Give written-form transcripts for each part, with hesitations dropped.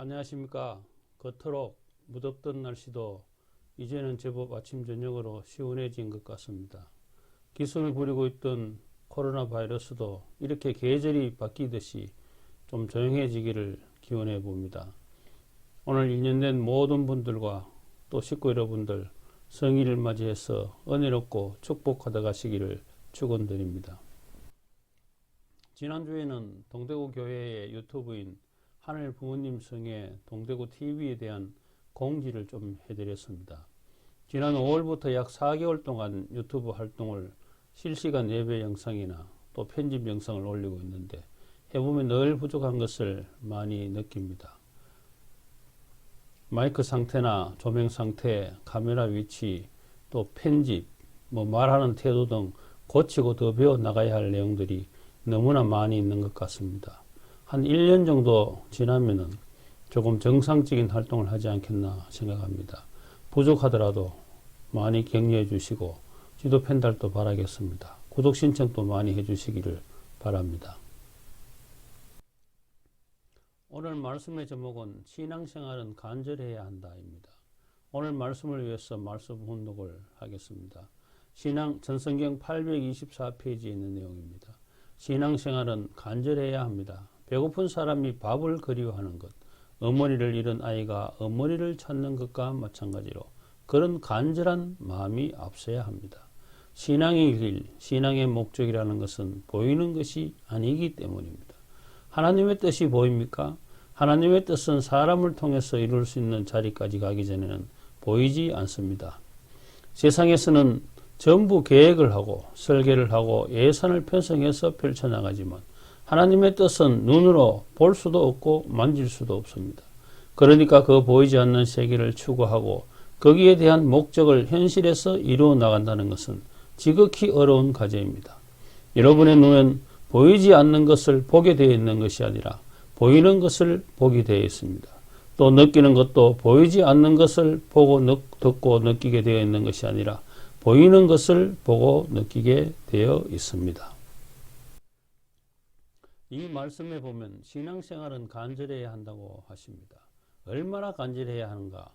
안녕하십니까. 그토록 무덥던 날씨도 이제는 제법 아침 저녁으로 시원해진 것 같습니다. 기승을 부리고 있던 코로나 바이러스도 이렇게 계절이 바뀌듯이 좀 조용해지기를 기원해 봅니다. 오늘 1년 된 모든 분들과 또 식구 여러분들 성일을 맞이해서 은혜롭고 축복하다 가시기를 축원드립니다. 지난주에는 동대구 교회의 유튜브인 하늘 부모님 성의 동대구 TV에 대한 공지를 좀 해드렸습니다. 지난 5월부터 약 4개월 동안 유튜브 활동을 실시간 예배 영상이나 또 편집 영상을 올리고 있는데 해보면 늘 부족한 것을 많이 느낍니다. 마이크 상태나 조명 상태, 카메라 위치, 또 편집, 말하는 태도 등 고치고 더 배워 나가야 할 내용들이 너무나 많이 있는 것 같습니다. 한 1년 정도 지나면은 조금 정상적인 활동을 하지 않겠나 생각합니다. 부족하더라도 많이 격려해 주시고 지도 편달도 바라겠습니다. 구독 신청도 많이 해 주시기를 바랍니다. 오늘 말씀의 제목은 신앙생활은 간절해야 한다입니다. 오늘 말씀을 위해서 말씀 훈독을 하겠습니다. 전성경 824페이지에 있는 내용입니다. 신앙생활은 간절해야 합니다. 배고픈 사람이 밥을 그리워하는 것, 어머니를 잃은 아이가 어머니를 찾는 것과 마찬가지로 그런 간절한 마음이 앞서야 합니다. 신앙의 길, 신앙의 목적이라는 것은 보이는 것이 아니기 때문입니다. 하나님의 뜻이 보입니까? 하나님의 뜻은 사람을 통해서 이룰 수 있는 자리까지 가기 전에는 보이지 않습니다. 세상에서는 전부 계획을 하고 설계를 하고 예산을 편성해서 펼쳐나가지만 하나님의 뜻은 눈으로 볼 수도 없고 만질 수도 없습니다. 그러니까 그 보이지 않는 세계를 추구하고 거기에 대한 목적을 현실에서 이루어 나간다는 것은 지극히 어려운 과제입니다. 여러분의 눈은 보이지 않는 것을 보게 되어 있는 것이 아니라 보이는 것을 보게 되어 있습니다. 또 느끼는 것도 보이지 않는 것을 보고 듣고 느끼게 되어 있는 것이 아니라 보이는 것을 보고 느끼게 되어 있습니다. 이 말씀에 보면 신앙생활은 간절해야 한다고 하십니다. 얼마나 간절해야 하는가?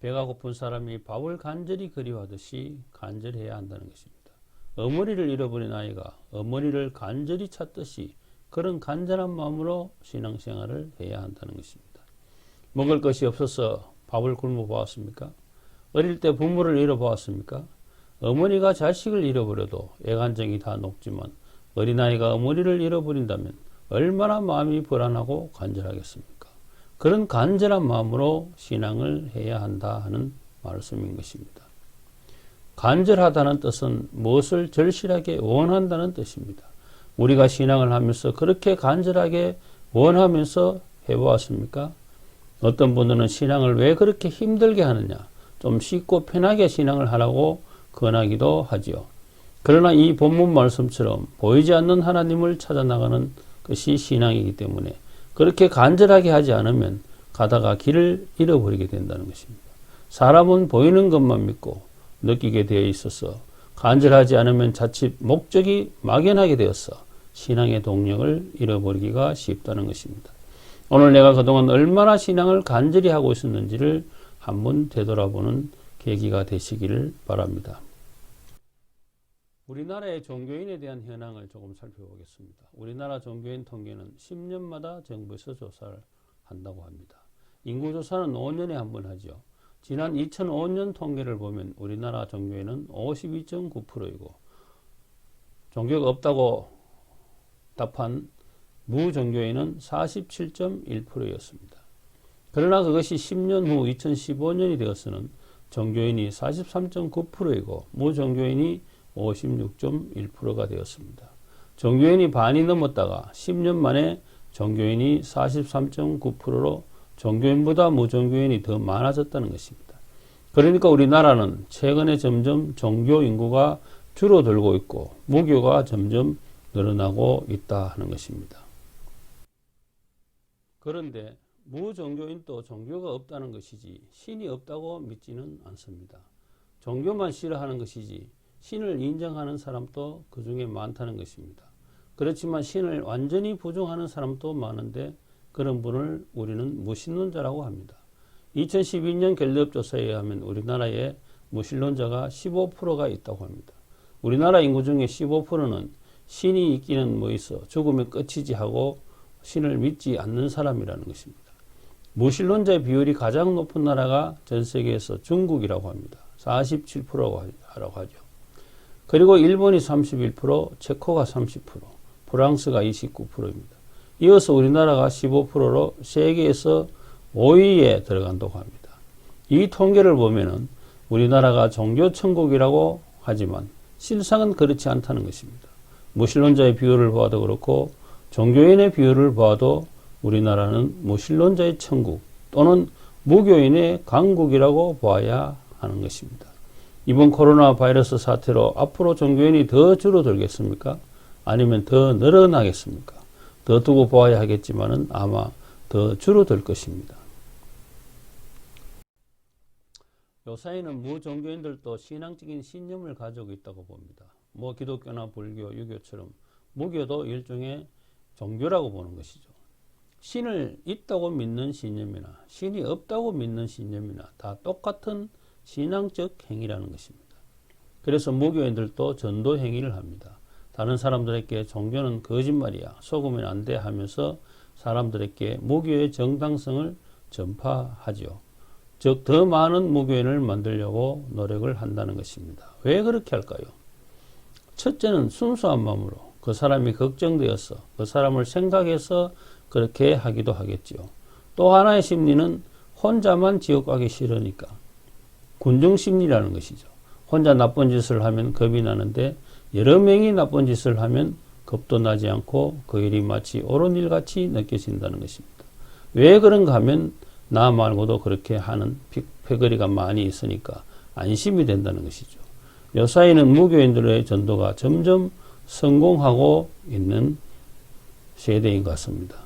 배가 고픈 사람이 밥을 간절히 그리워하듯이 간절해야 한다는 것입니다. 어머니를 잃어버린 아이가 어머니를 간절히 찾듯이 그런 간절한 마음으로 신앙생활을 해야 한다는 것입니다. 먹을 것이 없어서 밥을 굶어 보았습니까? 어릴 때 부모를 잃어보았습니까? 어머니가 자식을 잃어버려도 애간정이 다 녹지만 어린아이가 어머니를 잃어버린다면 얼마나 마음이 불안하고 간절하겠습니까? 그런 간절한 마음으로 신앙을 해야 한다 하는 말씀인 것입니다. 간절하다는 뜻은 무엇을 절실하게 원한다는 뜻입니다. 우리가 신앙을 하면서 그렇게 간절하게 원하면서 해보았습니까? 어떤 분들은 신앙을 왜 그렇게 힘들게 하느냐, 좀 쉽고 편하게 신앙을 하라고 권하기도 하지요. 그러나 이 본문 말씀처럼 보이지 않는 하나님을 찾아나가는 것이 신앙이기 때문에 그렇게 간절하게 하지 않으면 가다가 길을 잃어버리게 된다는 것입니다. 사람은 보이는 것만 믿고 느끼게 되어 있어서 간절하지 않으면 자칫 목적이 막연하게 되어서 신앙의 동력을 잃어버리기가 쉽다는 것입니다. 오늘 내가 그동안 얼마나 신앙을 간절히 하고 있었는지를 한번 되돌아보는 계기가 되시기를 바랍니다. 우리나라의 종교인에 대한 현황을 조금 살펴보겠습니다. 우리나라 종교인 통계는 10년마다 정부에서 조사를 한다고 합니다. 인구조사는 5년에 한 번 하죠. 지난 2005년 통계를 보면 우리나라 종교인은 52.9%이고 종교가 없다고 답한 무종교인은 47.1%였습니다. 그러나 그것이 10년 후 2015년이 되어서는 종교인이 43.9%이고 무종교인이 56.1%가 되었습니다. 종교인이 반이 넘었다가 10년 만에 종교인이 43.9%로 종교인보다 무종교인이 더 많아졌다는 것입니다. 그러니까 우리나라는 최근에 점점 종교 인구가 줄어들고 있고 무교가 점점 늘어나고 있다 하는 것입니다. 그런데 무종교인도 종교가 없다는 것이지 신이 없다고 믿지는 않습니다. 종교만 싫어하는 것이지 신을 인정하는 사람도 그 중에 많다는 것입니다. 그렇지만 신을 완전히 부정하는 사람도 많은데 그런 분을 우리는 무신론자라고 합니다. 2012년 갤럽 조사에 의하면 우리나라에 무신론자가 15%가 있다고 합니다. 우리나라 인구 중에 15%는 신이 있기는 뭐 있어 죽으면 끝이지 하고 신을 믿지 않는 사람이라는 것입니다. 무신론자의 비율이 가장 높은 나라가 전 세계에서 중국이라고 합니다. 47%라고 하죠. 그리고 일본이 31%, 체코가 30%, 프랑스가 29%입니다. 이어서 우리나라가 15%로 세계에서 5위에 들어간다고 합니다. 이 통계를 보면은 우리나라가 종교천국이라고 하지만 실상은 그렇지 않다는 것입니다. 무신론자의 비율을 보아도 그렇고 종교인의 비율을 보아도 우리나라는 무신론자의 천국 또는 무교인의 강국이라고 보아야 하는 것입니다. 이번 코로나 바이러스 사태로 앞으로 종교인이 더 줄어들겠습니까? 아니면 더 늘어나겠습니까? 더 두고 보아야 하겠지만은 아마 더 줄어들 것입니다. 요사이는 무종교인들도 신앙적인 신념을 가지고 있다고 봅니다. 뭐 기독교나 불교, 유교처럼 무교도 일종의 종교라고 보는 것이죠. 신을 있다고 믿는 신념이나 신이 없다고 믿는 신념이나 다 똑같은 신앙적 행위라는 것입니다. 그래서 무교인들도 전도 행위를 합니다. 다른 사람들에게 종교는 거짓말이야, 속으면 안 돼 하면서 사람들에게 무교의 정당성을 전파하죠. 즉, 더 많은 무교인을 만들려고 노력을 한다는 것입니다. 왜 그렇게 할까요? 첫째는 순수한 마음으로 그 사람이 걱정되어서 그 사람을 생각해서 그렇게 하기도 하겠지요. 또 하나의 심리는 혼자만 지옥 가기 싫으니까 군중심리라는 것이죠. 혼자 나쁜 짓을 하면 겁이 나는데 여러 명이 나쁜 짓을 하면 겁도 나지 않고 그 일이 마치 옳은 일같이 느껴진다는 것입니다. 왜 그런가 하면 나 말고도 그렇게 하는 패거리가 많이 있으니까 안심이 된다는 것이죠. 요사이는 무교인들의 전도가 점점 성공하고 있는 세대인 것 같습니다.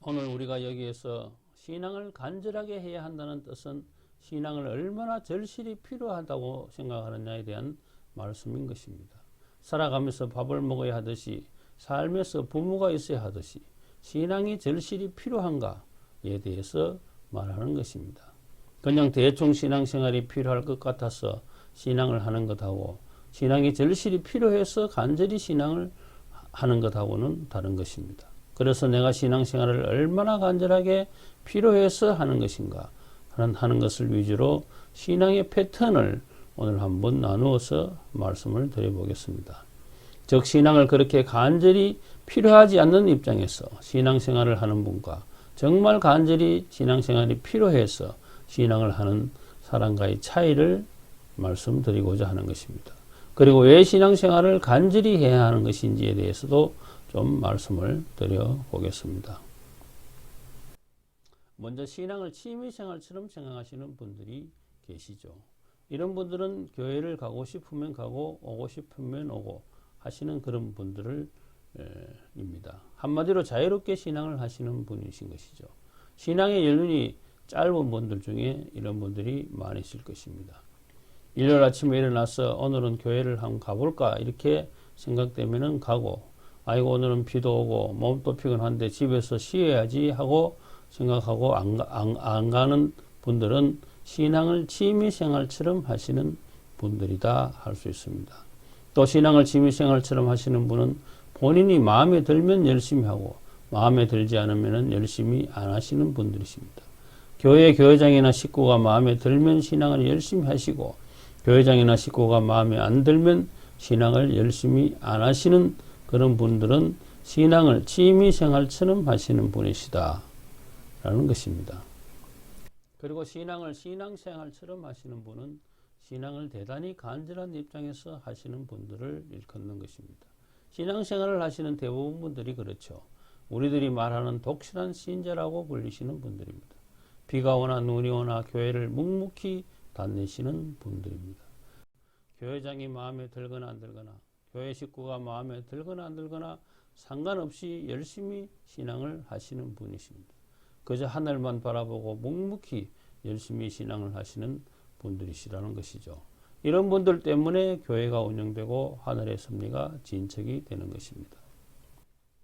오늘 우리가 여기에서 신앙을 간절하게 해야 한다는 뜻은 신앙을 얼마나 절실히 필요하다고 생각하느냐에 대한 말씀인 것입니다. 살아가면서 밥을 먹어야 하듯이 삶에서 부모가 있어야 하듯이 신앙이 절실히 필요한가에 대해서 말하는 것입니다. 그냥 대충 신앙생활이 필요할 것 같아서 신앙을 하는 것하고 신앙이 절실히 필요해서 간절히 신앙을 하는 것하고는 다른 것입니다. 그래서 내가 신앙생활을 얼마나 간절하게 필요해서 하는 것인가 하는 것을 위주로 신앙의 패턴을 오늘 한번 나누어서 말씀을 드려보겠습니다. 즉 신앙을 그렇게 간절히 필요하지 않는 입장에서 신앙생활을 하는 분과 정말 간절히 신앙생활이 필요해서 신앙을 하는 사람과의 차이를 말씀드리고자 하는 것입니다. 그리고 왜 신앙생활을 간절히 해야 하는 것인지에 대해서도 좀 말씀을 드려보겠습니다. 먼저 신앙을 취미생활처럼 생각하시는 분들이 계시죠. 이런 분들은 교회를 가고 싶으면 가고 오고 싶으면 오고 하시는 그런 분들을 입니다. 한마디로 자유롭게 신앙을 하시는 분이신 것이죠. 신앙의 연륜이 짧은 분들 중에 이런 분들이 많으실 것입니다. 일요일 아침에 일어나서 오늘은 교회를 한번 가볼까 이렇게 생각되면은 가고, 아이고 오늘은 비도 오고 몸도 피곤한데 집에서 쉬어야지 하고 생각하고 안 가는 분들은 신앙을 취미생활처럼 하시는 분들이다 할 수 있습니다. 또 신앙을 취미생활처럼 하시는 분은 본인이 마음에 들면 열심히 하고 마음에 들지 않으면 열심히 안 하시는 분들이십니다. 교회장이나 식구가 마음에 들면 신앙을 열심히 하시고 교회장이나 식구가 마음에 안 들면 신앙을 열심히 안 하시는 그런 분들은 신앙을 취미생활처럼 하시는 분이시다 라는 것입니다. 그리고 신앙을 신앙생활처럼 하시는 분은 신앙을 대단히 간절한 입장에서 하시는 분들을 일컫는 것입니다. 신앙생활을 하시는 대부분 분들이 그렇죠. 우리들이 말하는 독실한 신자라고 불리시는 분들입니다. 비가 오나 눈이 오나 교회를 묵묵히 다니시는 분들입니다. 교회장이 마음에 들거나 안 들거나 교회 식구가 마음에 들거나 안 들거나 상관없이 열심히 신앙을 하시는 분이십니다. 그저 하늘만 바라보고 묵묵히 열심히 신앙을 하시는 분들이시라는 것이죠. 이런 분들 때문에 교회가 운영되고 하늘의 섭리가 진척이 되는 것입니다.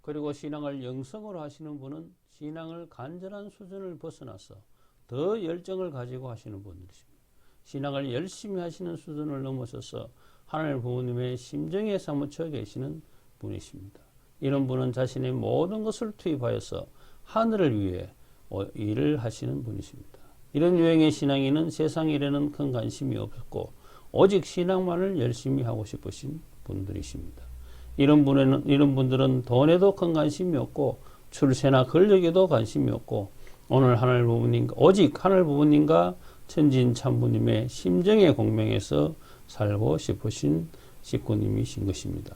그리고 신앙을 영성으로 하시는 분은 신앙을 간절한 수준을 벗어나서 더 열정을 가지고 하시는 분들이십니다. 신앙을 열심히 하시는 수준을 넘어서서 하나님 부모님의 심정에 사무쳐 계시는 분이십니다. 이런 분은 자신의 모든 것을 투입하여서 하늘을 위해 일을 하시는 분이십니다. 이런 유형의 신앙인은 세상 일에는 큰 관심이 없고 오직 신앙만을 열심히 하고 싶으신 분들이십니다. 이런 분들은 돈에도 큰 관심이 없고 출세나 권력에도 관심이 없고 오직 하늘 부모님과 천진 참부님의 심정의 공명에서 살고 싶으신 식구님이신 것입니다.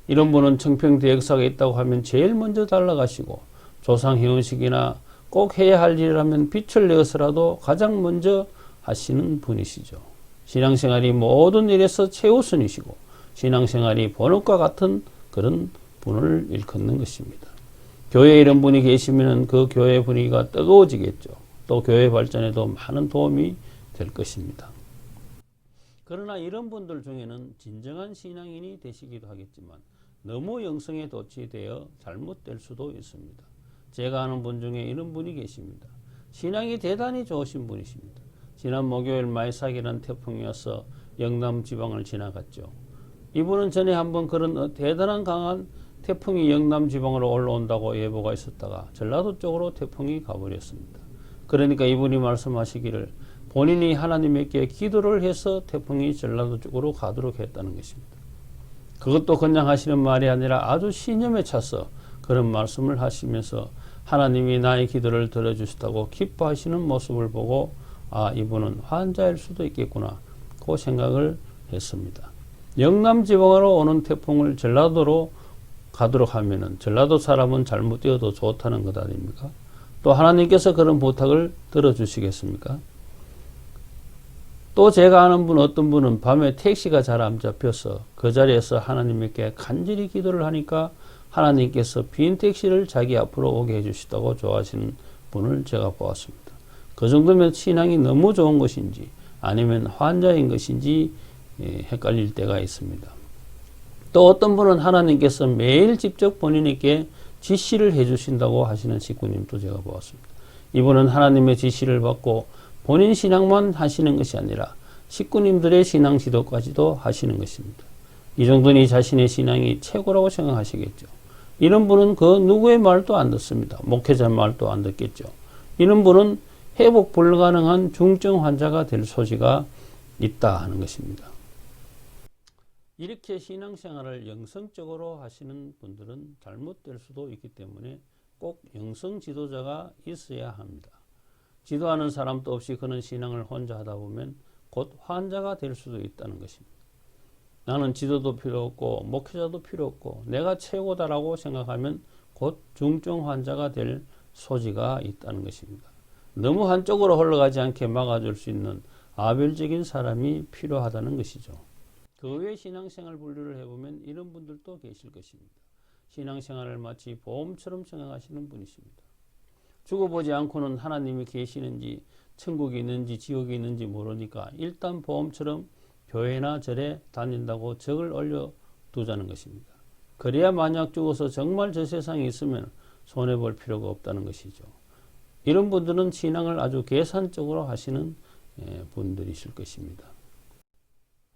이런 분은 청평대 역사가 있다고 하면 제일 먼저 달려가시고 조상 회원식이나 꼭 해야 할 일이라면 빛을 내어서라도 가장 먼저 하시는 분이시죠. 신앙생활이 모든 일에서 최우선이시고 신앙생활이 본업과 같은 그런 분을 일컫는 것입니다. 교회에 이런 분이 계시면 그 교회 분위기가 뜨거워지겠죠. 또 교회 발전에도 많은 도움이 될 것입니다. 그러나 이런 분들 중에는 진정한 신앙인이 되시기도 하겠지만 너무 영성에 도취되어 잘못될 수도 있습니다. 제가 아는 분 중에 이런 분이 계십니다. 신앙이 대단히 좋으신 분이십니다. 지난 목요일 마이삭이라는 태풍이 와서 영남 지방을 지나갔죠. 이분은 전에 한번 그런 대단한 강한 태풍이 영남 지방으로 올라온다고 예보가 있었다가 전라도 쪽으로 태풍이 가버렸습니다. 그러니까 이분이 말씀하시기를 본인이 하나님께 기도를 해서 태풍이 전라도 쪽으로 가도록 했다는 것입니다. 그것도 그냥 하시는 말이 아니라 아주 신념에 차서 그런 말씀을 하시면서 하나님이 나의 기도를 들어주셨다고 기뻐하시는 모습을 보고 이분은 환자일 수도 있겠구나 그 생각을 했습니다. 영남 지방으로 오는 태풍을 전라도로 가도록 하면은 전라도 사람은 잘못 뛰어도 좋다는 것 아닙니까? 또 하나님께서 그런 부탁을 들어주시겠습니까? 또 제가 아는 어떤 분은 밤에 택시가 잘 안 잡혀서 그 자리에서 하나님께 간절히 기도를 하니까 하나님께서 빈 택시를 자기 앞으로 오게 해주시다고 좋아하시는 분을 제가 보았습니다. 그 정도면 신앙이 너무 좋은 것인지 아니면 환자인 것인지 헷갈릴 때가 있습니다. 또 어떤 분은 하나님께서 매일 직접 본인에게 지시를 해주신다고 하시는 식구님도 제가 보았습니다. 이분은 하나님의 지시를 받고 본인 신앙만 하시는 것이 아니라 식구님들의 신앙 지도까지도 하시는 것입니다. 이 정도니 자신의 신앙이 최고라고 생각하시겠죠. 이런 분은 그 누구의 말도 안 듣습니다. 목회자 말도 안 듣겠죠. 이런 분은 회복 불가능한 중증 환자가 될 소지가 있다 하는 것입니다. 이렇게 신앙생활을 영성적으로 하시는 분들은 잘못될 수도 있기 때문에 꼭 영성 지도자가 있어야 합니다. 지도하는 사람도 없이 그런 신앙을 혼자 하다 보면 곧 환자가 될 수도 있다는 것입니다. 나는 지도도 필요 없고 목회자도 필요 없고 내가 최고다라고 생각하면 곧 중증 환자가 될 소지가 있다는 것입니다. 너무 한쪽으로 흘러가지 않게 막아줄 수 있는 아벨적인 사람이 필요하다는 것이죠. 그 외 신앙생활 분류를 해보면 이런 분들도 계실 것입니다. 신앙생활을 마치 보험처럼 생각하시는 분이십니다. 죽어보지 않고는 하나님이 계시는지 천국이 있는지 지옥이 있는지 모르니까 일단 보험처럼 교회나 절에 다닌다고 적을 올려두자는 것입니다. 그래야 만약 죽어서 정말 저 세상에 있으면 손해볼 필요가 없다는 것이죠. 이런 분들은 신앙을 아주 계산적으로 하시는 분들이실 것입니다.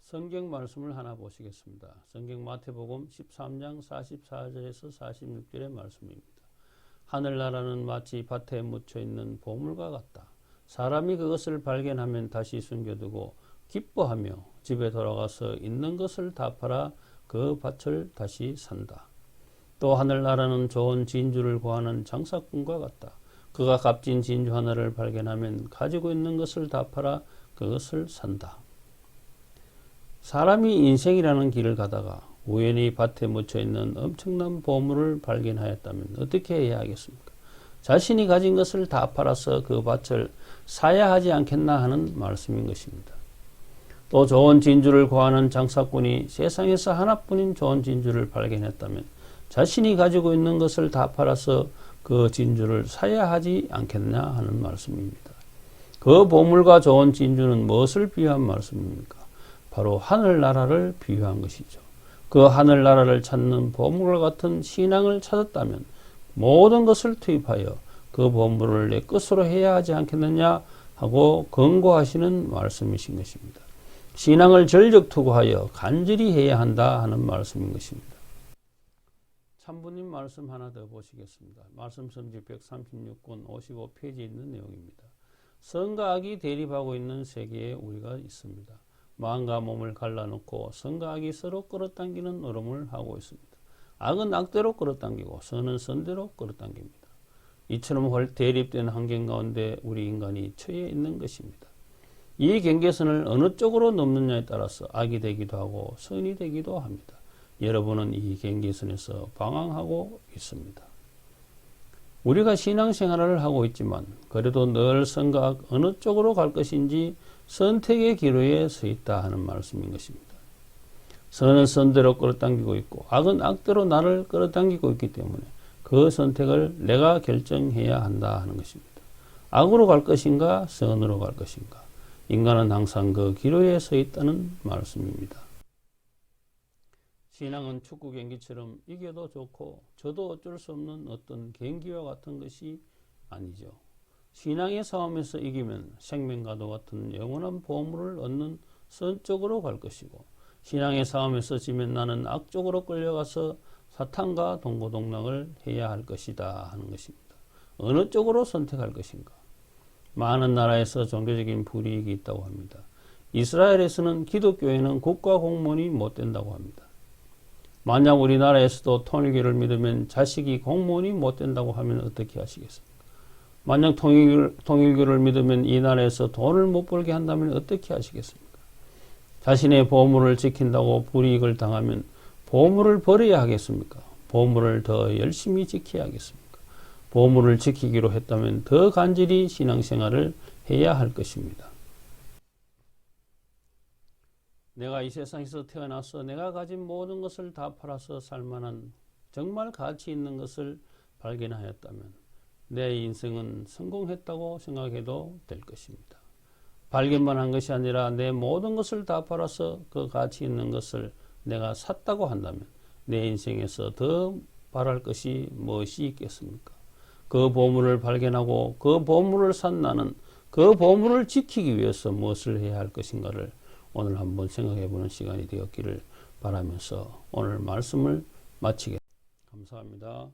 성경 말씀을 하나 보시겠습니다. 성경 마태복음 13장 44절에서 46절의 말씀입니다. 하늘나라는 마치 밭에 묻혀있는 보물과 같다. 사람이 그것을 발견하면 다시 숨겨두고 기뻐하며 집에 돌아가서 있는 것을 다 팔아 그 밭을 다시 산다. 또 하늘나라는 좋은 진주를 구하는 장사꾼과 같다. 그가 값진 진주 하나를 발견하면 가지고 있는 것을 다 팔아 그것을 산다. 사람이 인생이라는 길을 가다가 우연히 밭에 묻혀있는 엄청난 보물을 발견하였다면 어떻게 해야 하겠습니까? 자신이 가진 것을 다 팔아서 그 밭을 사야 하지 않겠나 하는 말씀인 것입니다. 또 좋은 진주를 구하는 장사꾼이 세상에서 하나뿐인 좋은 진주를 발견했다면 자신이 가지고 있는 것을 다 팔아서 그 진주를 사야 하지 않겠나 하는 말씀입니다. 그 보물과 좋은 진주는 무엇을 비유한 말씀입니까? 바로 하늘나라를 비유한 것이죠. 그 그 하늘나라를 찾는 보물과 같은 신앙을 찾았다면 모든 것을 투입하여 그 보물을 내 것으로 해야 하지 않겠느냐 하고 권고하시는 말씀이신 것입니다. 신앙을 전력 투구하여 간절히 해야 한다 하는 말씀인 것입니다. 참부님 말씀 하나 더 보시겠습니다. 말씀 성지 136권 55페이지에 있는 내용입니다. 선과 악이 대립하고 있는 세계에 우리가 있습니다. 마음과 몸을 갈라놓고 선과 악이 서로 끌어당기는 노름을 하고 있습니다. 악은 악대로 끌어당기고 선은 선대로 끌어당깁니다. 이처럼 대립된 환경 가운데 우리 인간이 처해 있는 것입니다. 이 경계선을 어느 쪽으로 넘느냐에 따라서 악이 되기도 하고 선이 되기도 합니다. 여러분은 이 경계선에서 방황하고 있습니다. 우리가 신앙생활을 하고 있지만 그래도 늘 선과 악 어느 쪽으로 갈 것인지 선택의 기로에 서 있다 하는 말씀인 것입니다. 선은 선대로 끌어당기고 있고 악은 악대로 나를 끌어당기고 있기 때문에 그 선택을 내가 결정해야 한다 하는 것입니다. 악으로 갈 것인가 선으로 갈 것인가. 인간은 항상 그 기로에 서 있다는 말씀입니다. 신앙은 축구 경기처럼 이겨도 좋고 져도 어쩔 수 없는 어떤 경기와 같은 것이 아니죠. 신앙의 싸움에서 이기면 생명과도 같은 영원한 보물을 얻는 선 쪽으로 갈 것이고 신앙의 싸움에서 지면 나는 악 쪽으로 끌려가서 사탄과 동고동락을 해야 할 것이다 하는 것입니다. 어느 쪽으로 선택할 것인가? 많은 나라에서 종교적인 불이익이 있다고 합니다. 이스라엘에서는 기독교에는 국가 공무원이 못 된다고 합니다. 만약 우리나라에서도 통일교를 믿으면 자식이 공무원이 못 된다고 하면 어떻게 하시겠습니까? 만약 통일교를 믿으면 이 나라에서 돈을 못 벌게 한다면 어떻게 하시겠습니까? 자신의 보물을 지킨다고 불이익을 당하면 보물을 버려야 하겠습니까? 보물을 더 열심히 지켜야 하겠습니까? 보물을 지키기로 했다면 더 간절히 신앙생활을 해야 할 것입니다. 내가 이 세상에서 태어나서 내가 가진 모든 것을 다 팔아서 살만한 정말 가치 있는 것을 발견하였다면 내 인생은 성공했다고 생각해도 될 것입니다. 발견만 한 것이 아니라 내 모든 것을 다 팔아서 그 가치 있는 것을 내가 샀다고 한다면 내 인생에서 더 바랄 것이 무엇이 있겠습니까? 그 보물을 발견하고 그 보물을 산 나는 그 보물을 지키기 위해서 무엇을 해야 할 것인가를 오늘 한번 생각해보는 시간이 되었기를 바라면서 오늘 말씀을 마치겠습니다. 감사합니다.